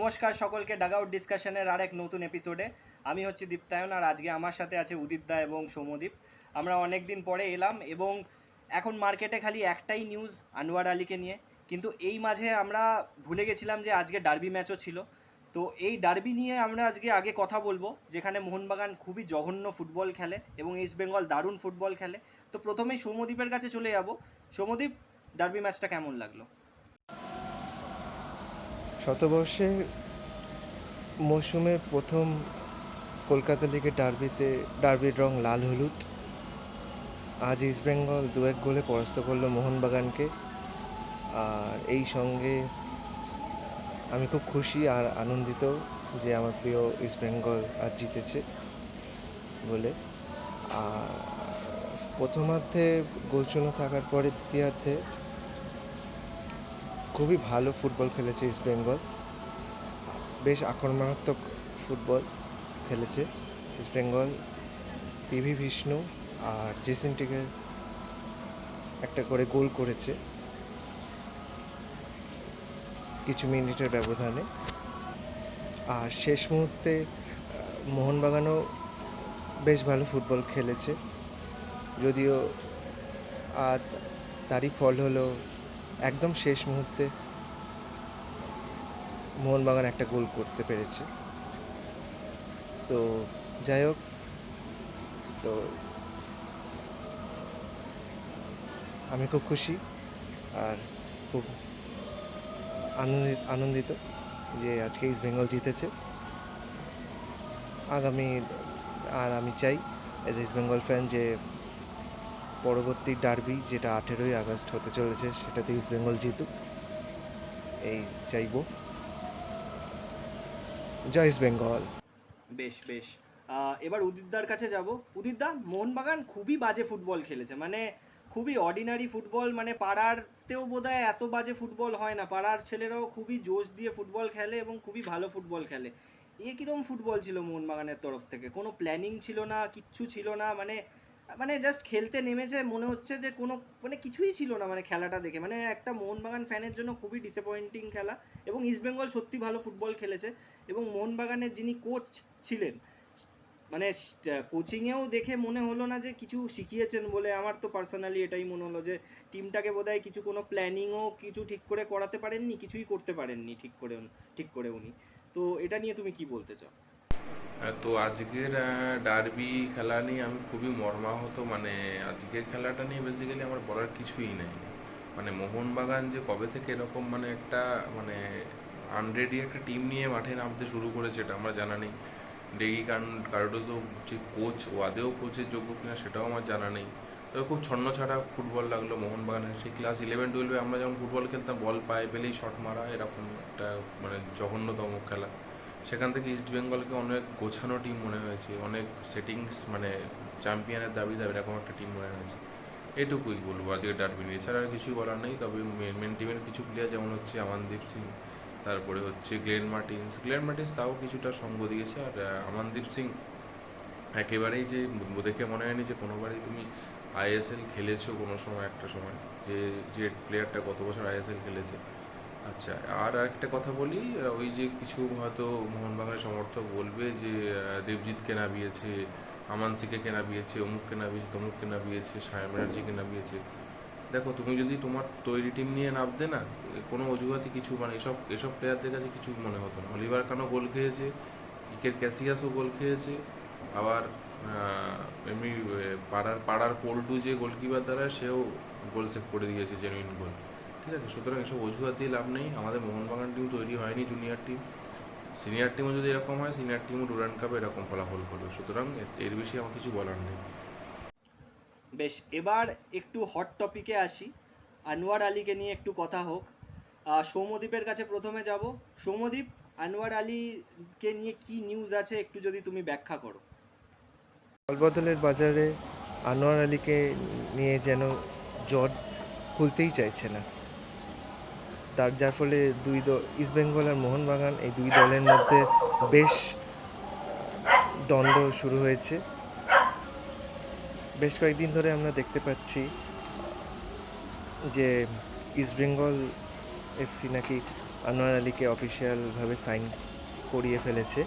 নমস্কার সকলকে ডাগআউট ডিসকাশনের আর এক নতুন এপিসোডে। আমি হচ্ছি দীপ্তায়ন, আর আজকে আমার সাথে আছে উদিতদা এবং সৌম্যদীপ। আমরা অনেক দিন পরে এলাম এবং এখন মার্কেটে খালি একটাই নিউজ, আনোয়ার আলীকে নিয়ে। কিন্তু এই মাঝে আমরা ভুলে গেছিলাম যে আজকে ডার্বি ম্যাচও ছিল। তো এই ডার্বি নিয়ে আমরা আজকে আগে কথা বলবো, যেখানে মোহনবাগান খুবই জঘন্য ফুটবল খেলে এবং ইস্ট বেঙ্গল দারুণ ফুটবল খেলে। তো প্রথমেই সৌম্যদীপের কাছে চলে যাব। সৌম্যদীপ, ডার্বি ম্যাচটা কেমন লাগলো? শতবর্ষের মৌসুমের প্রথম কলকাতা লিগের ডার্বির রং লাল হলুদ। আজ ইস্টবেঙ্গল 2-1 গোলে পরাস্ত করলো মোহনবাগানকে। আর এই সঙ্গে আমি খুব খুশি আর আনন্দিত যে আমার প্রিয় ইস্টবেঙ্গল আজ জিতেছে বলে। আর প্রথমার্ধে গোলশূন্য থাকার পরে দ্বিতীয়ার্ধে খুবই ভালো ফুটবল খেলেছে ইস্টবেঙ্গল। বেশ আক্রমণাত্মক ফুটবল খেলেছে ইস্টবেঙ্গল। পিভি বিষ্ণু আর জেসিন টিকের একটা করে গোল করেছে কিছু মিনিটের ব্যবধানে। আর শেষ মুহূর্তে মোহনবাগানও বেশ ভালো ফুটবল খেলেছে, যদিও আর তারই ফল হলো একদম শেষ মুহূর্তে মোহনবাগান একটা গোল করতে পেরেছে। তো যাই হোক, তো আমি খুব খুশি আর খুব আনন্দিত যে আজকে ইস্ট বেঙ্গল জিতেছে। আমি চাই অ্যাজ ইস্ট বেঙ্গল ফ্যান যে পরবর্তী ডার্বি, যেটা 18ই আগস্ট হতে চলেছে, সেটাতে ইস্ট বেঙ্গল জিতুক, এই চাইবো। জয় ইস্ট বেঙ্গল। বেশ বেশ। এবার উদিতদার কাছে যাব। উদিতদা, মোহনবাগান খুবই বাজে ফুটবল খেলেছে, মানে খুবই অর্ডিনারি ফুটবল। মানে পাড়ারতেও বোধহয় এত বাজে ফুটবল হয় না। পাড়ার ছেলেরাও খুবই জোশ দিয়ে ফুটবল খেলে এবং খুবই ভালো ফুটবল খেলে। কীরকম ফুটবল ছিল মোহনবাগানের তরফ থেকে? কোনো প্ল্যানিং ছিল না, কিচ্ছু ছিল না। মানে মানে জাস্ট খেলতে নেমেছে, মনে হচ্ছে যে কোনো মানে কিছুই ছিল না। মানে খেলাটা দেখে মানে একটা মোহনবাগান ফ্যানের জন্য খুবই ডিসঅ্যাপয়েন্টিং খেলা। এবং ইস্টবেঙ্গল সত্যি ভালো ফুটবল খেলেছে। এবং মোহনবাগানের যিনি কোচ ছিলেন, মানে কোচিংয়েও দেখে মনে হলো না যে কিছু শিখিয়েছেন বলে। আমার তো পার্সোনালি এটাই মনে হলো যে টিমটাকে বোধহয় কিছু কোনো প্ল্যানিংও কিছু ঠিক করে করাতে পারেননি, কিছুই করতে পারেননি ঠিক করে উনি। তো এটা নিয়ে তুমি কি বলতে চাও? তো আজকের ডার্বি খেলা নিয়ে আমি খুবই মর্মাহত। মানে আজকের খেলাটা নিয়ে বেসিক্যালি আমার বলার কিছুই নেই। মানে মোহনবাগান যে কবে থেকে এরকম মানে একটা মানে আনরেডি একটা টিম নিয়ে মাঠে নামতে শুরু করেছে, এটা আমরা জানা নেই। ডেগি কার্ডোজো যে কোচ, ও আদেও কোচের যোগ্য কিনা সেটাও আমার জানা নেই। তবে খুব ছন্ন ছাড়া ফুটবল লাগলো মোহনবাগানের। সেই ক্লাস 11-12 আমরা যখন ফুটবল খেলতাম, বল পায়ে পেলেই শট মারা, এরকম একটা মানে জঘন্যতম খেলা। সেখান থেকে ইস্ট বেঙ্গলকে অনেক গোছানো টিম মনে হয়েছে, অনেক সেটিংস, মানে চ্যাম্পিয়নের দাবি এরকম একটা টিম মনে হয়েছে। এটুকুই বলবো আজকে ডার্বি নিয়ে, এছাড়া আর কিছুই বলার নেই। তবে মেন টিমের কিছু প্লেয়ার, যেমন হচ্ছে আমানদীপ সিং, তারপরে হচ্ছে গ্লেন মার্টিন্স তাও কিছুটা সঙ্গ দিয়েছে। আর আমানদীপ সিং একেবারেই যে দেখে মনে হয়নি যে কোনোবারই তুমি আইএসএল খেলেছো কোনো সময়, একটা সময় যে যে প্লেয়ারটা গত বছর আইএসএল খেলেছে। আচ্ছা, আর একটা কথা বলি, ওই যে কিছু হয়তো মোহনবাগানের সমর্থক বলবে যে দেবজিৎকে নামিয়েছে, আমানসিকে নামিয়েছে, অমুককে নামিয়েছে, তমুককে নামিয়েছে, সায়ন ব্যানার্জিকে নামিয়েছে। দেখো, তুমি যদি তোমার তৈরি টিম নিয়ে নামতে না, কোনো অজুহাতি কিছু মানে এসব প্লেয়ারদের কাছে কিছু মনে হতো না। অলিভার কানও গোল খেয়েছে, ইকের ক্যাসিয়াসও গোল খেয়েছে, আবার এমনি পাড়ার পল্টু যে গোলকিপার দ্বারা, সেও গোল সেভ করে দিয়েছে, জেনুইন গোল। ঠিক আছে, সুতরাং এসব অজুহাত দিয়ে লাভ নেই। আমাদের মোহনবাগান টিম তৈরি হয়নি জুনিয়র টিম। সিনিয়র টিমও যদি এরকম হয়, সিনিয়র টিমও ডুরান্ড কাপে এরকম ফলাফল করবে। সুতরাং এর বেশি আমার কিছু বলার নেই। বেশ, এবার একটু হট টপিকে আসি। আনোয়ার আলীকে নিয়ে একটু কথা হোক। সৌম্যদীপের কাছে প্রথমে যাব। সৌম্যদীপ, আনোয়ার আলীকে নিয়ে কি নিউজ আছে একটু যদি তুমি ব্যাখ্যা করো। দলবদলের বাজারে আনোয়ার আলীকে নিয়ে যেন জট খুলতেই চাইছে না, যার ফলে ইস্টবেঙ্গল আর মোহনবাগান, এই দুই দলের মধ্যে বেশ দ্বন্দ্ব শুরু হয়েছে। বেশ কয়েকদিন ধরে আমরা দেখতে পাচ্ছি যে ইস্টবেঙ্গল এফসি নাকি আনোয়ার আলীকে অফিসিয়ালভাবে সাইন করিয়ে ফেলেছে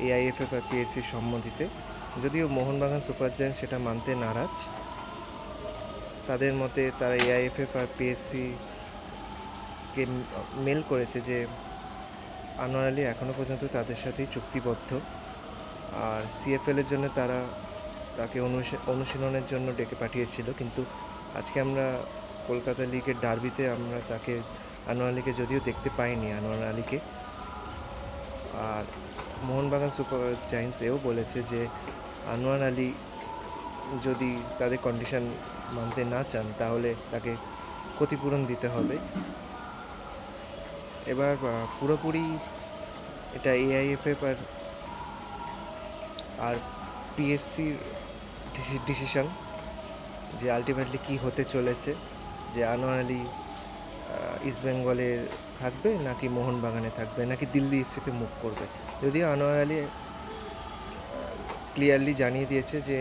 এআইএফএফ আর পিএসসির সম্মতিতে। যদিও মোহনবাগান সুপার জায়ান্টস সেটা মানতে নারাজ। তাদের মতে তারা এআইএফএফ আর পিএসসিকে মেল করেছে যে আনোয়ার আলী এখনও পর্যন্ত তাদের সাথেই চুক্তিবদ্ধ, আর সিএফএলের জন্য তারা তাকে অনুশীলনের জন্য ডেকে পাঠিয়েছিল। কিন্তু আজকে আমরা কলকাতা লিগের ডার্বিতে আমরা তাকে আনোয়ার আলীকে যদিও দেখতে পাইনি আনোয়ার আলীকে। আর মোহনবাগান সুপার জায়ান্টস এও বলেছে যে আনোয়ার আলী যদি তাদের কন্ডিশন মানতে না চান তাহলে তাকে ক্ষতিপূরণ দিতে হবে। এবার পুরোপুরি এটা এআইএফএফ আর পিএসসির ডিসিশন যে আলটিমেটলি কী হতে চলেছে, যে আনোয়ার আলী ইস্টবেঙ্গলে থাকবে নাকি মোহনবাগানে থাকবে নাকি দিল্লি এফসিতে মুভ করবে। যদিও আনোয়ার আলী ক্লিয়ারলি জানিয়ে দিয়েছে যে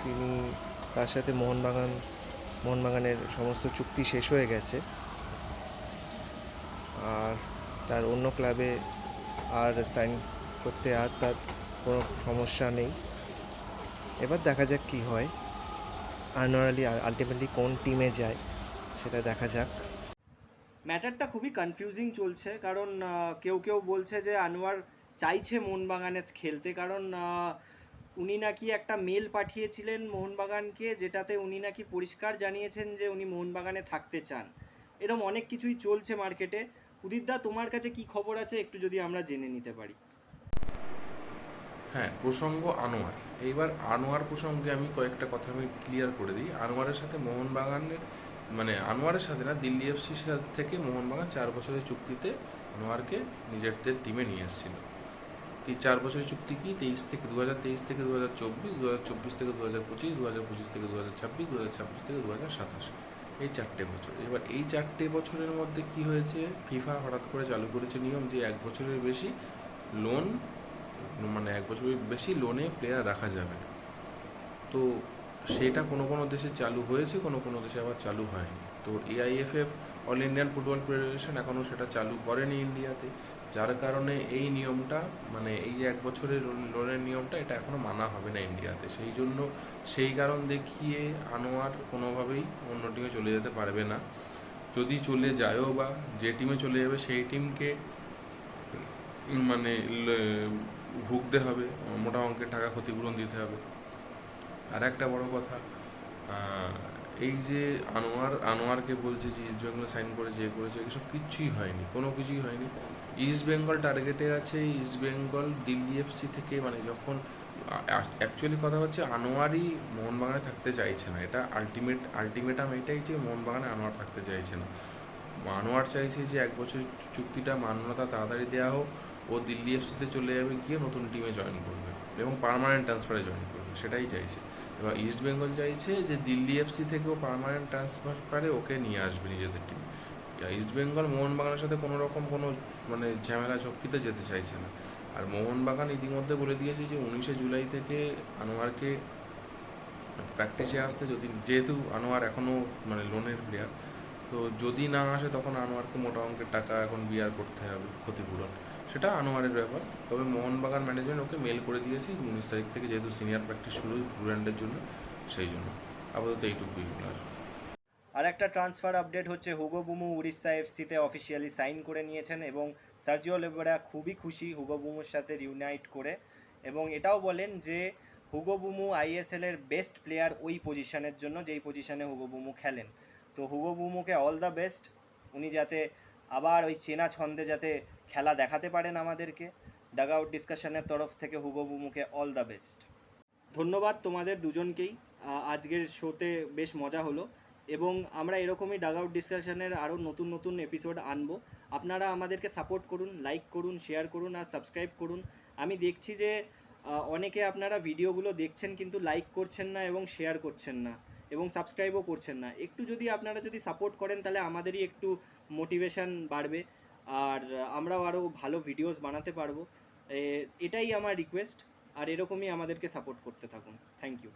তিনি তার সাথে মোহনবাগানের সমস্ত চুক্তি শেষ হয়ে গেছে আর তার অন্য ক্লাবে আর সাইন করতে আর তার কোনো সমস্যা নেই। এবার দেখা যাক কী হয়, আনোয়ার আলী আলটিমেটলি কোন টিমে যায় সেটা দেখা যাক। ম্যাটারটা খুবই কনফিউজিং চলছে, কারণ কেউ কেউ বলছে যে আনোয়ার চাইছে মোহনবাগানে খেলতে, কারণ উনি নাকি একটা মেল পাঠিয়েছিলেন মোহনবাগানকে, যেটাতে উনি নাকি পরিষ্কার জানিয়েছেন যে উনি মোহনবাগানে থাকতে চান। এরকম অনেক কিছুই চলছে মার্কেটে। উদিতদা, তোমার কাছে কি খবর আছে একটু যদি আমরা জেনে নিতে পারি। হ্যাঁ, প্রসঙ্গ আনোয়ার। এইবার আনোয়ার প্রসঙ্গে আমি কয়েকটা কথা আমি ক্লিয়ার করে দিই। আনোয়ারের সাথে মোহনবাগানের মানে আনোয়ারের সাথে না, দিল্লি এফসির সাথে থেকে মোহনবাগান 4 বছরের চুক্তিতে আনোয়ারকে নিজেদের টিমে নিয়ে এসেছিল। 4 বছরের চুক্তি কি 2023 থেকে 2024, 2024 থেকে 2025, 2025 থেকে 2026, 2026 থেকে 2027, এই 4টে বছর। এবার এই 4টে বছরের মধ্যে কি হয়েছে, ফিফা হঠাৎ করে চালু করেছে নিয়ম যে 1 বছরের বেশি লোন মানে 1 বছরের বেশি লোনে প্লেয়ার রাখা যাবে না। তো সেটা কোনো কোনো দেশে চালু হয়েছে, কোনো কোনো দেশে আবার চালু হয়নি। তো AIFF all Indian football federation এখনও সেটা চালু করেনি ইন্ডিয়াতে, যার কারণে এই নিয়মটা মানে এই যে 1 বছরের লোনের নিয়মটা এটা এখনও মানা হবে না ইন্ডিয়াতে। সেই কারণ দেখিয়ে আনোয়ার কোনোভাবেই অন্য টিমে চলে যেতে পারবে না। যদি চলে যায়ও বা যে টিমে চলে যাবে সেই টিমকে মানে ভুগতে হবে, মোটা অঙ্কের টাকা ক্ষতিপূরণ দিতে হবে। আর একটা বড় কথা, এই যে আনোয়ারকে বলছে যে ইস্ট বেঙ্গল সাইন করেছে এসব কিচ্ছুই হয়নি, কোনো কিছুই হয়নি। ইস্ট বেঙ্গল টার্গেটে আছে, ইস্ট বেঙ্গল দিল্লি এফসি থেকে মানে যখন অ্যাকচুয়ালি কথা হচ্ছে আনোয়ারই মোহনবাগানে থাকতে চাইছে না। এটা আলটিমেটাম এটাই যে মোহনবাগানে আনোয়ার থাকতে চাইছে না। আনোয়ার চাইছে যে 1 বছর চুক্তিটা মান্যতা তাড়াতাড়ি দেওয়া হোক, ও দিল্লি এফসিতে চলে যাবে, গিয়ে নতুন টিমে জয়েন করবে এবং পার্মানেন্ট ট্রান্সফারে জয়েন করবে, সেটাই চাইছে। এবার ইস্ট বেঙ্গল চাইছে যে দিল্লি এফসি থেকেও পার্মানেন্ট ট্রান্সফারে ওকে নিয়ে আসবে নিজেদের টিম। ইস্ট বেঙ্গল মোহনবাগানের সাথে কোনো রকম কোনো মানে ঝামেলা চক্কিতে যেতে চাইছে না। আর মোহনবাগান ইতিমধ্যে বলে দিয়েছে যে 19শে জুলাই থেকে আনোয়ারকে প্র্যাকটিসে আসতে, যেহেতু আনোয়ার এখনও মানে লোনের প্লেয়ার, তো যদি না আসে তখন আনোয়ারকে মোটা অঙ্কের টাকা এখন বিয়ার করতে হবে ক্ষতিপূরণ, সেটা আনোয়ারের ব্যাপার। তবে মোহনবাগান ম্যানেজমেন্ট ওকে মেল করে দিয়েছে 19 তারিখ থেকে, যেহেতু সিনিয়র প্র্যাকটিস শুরু স্টুডেন্টের জন্য, সেই জন্য আপাতত এইটুকুই বলার। আর একটা ট্রান্সফার আপডেট হচ্ছে, হুগো বুমু উড়িষ্যা এফসিতে অফিসিয়ালি সাইন করে নিয়েছেন এবং সার্জিও লেবেরা খুবই খুশি হুগো বুমুর সাথে রিউনাইট করে, এবং এটাও বলেন যে হুগো বুমু আইএসএল এর বেস্ট প্লেয়ার ওই পজিশনের জন্য যেই পজিশনে হুগো বুমু খেলেন। তো হুগো বুমুকে অল দ্য বেস্ট, উনি যাতে আবার ওই চেনা ছন্দে যাতে খেলা দেখাতে পারেন আমাদেরকে। ডাগ আউট ডিসকাশনের তরফ থেকে হুগো বুমুকে অল দ্য বেস্ট। ধন্যবাদ তোমাদের দুজনকেই, আজকের শোতে বেশ মজা হলো এবং আমরা এরকমই ডাগ আউট ডিসকাশনের আরও নতুন নতুন এপিসোড আনবো। আপনারা আমাদেরকে সাপোর্ট করুন, লাইক করুন, শেয়ার করুন আর সাবস্ক্রাইব করুন। আমি দেখছি যে অনেকে আপনারা ভিডিওগুলো দেখছেন কিন্তু লাইক করছেন না এবং শেয়ার করছেন না এবং সাবস্ক্রাইবও করছেন না। একটু যদি আপনারা সাপোর্ট করেন তাহলে আমাদেরই একটু মোটিভেশন বাড়বে আর আমরাও আরও ভালো ভিডিওস বানাতে পারবো। এটাই আমার রিকোয়েস্ট, আর এরকমই আমাদেরকে সাপোর্ট করতে থাকুন। Thank you.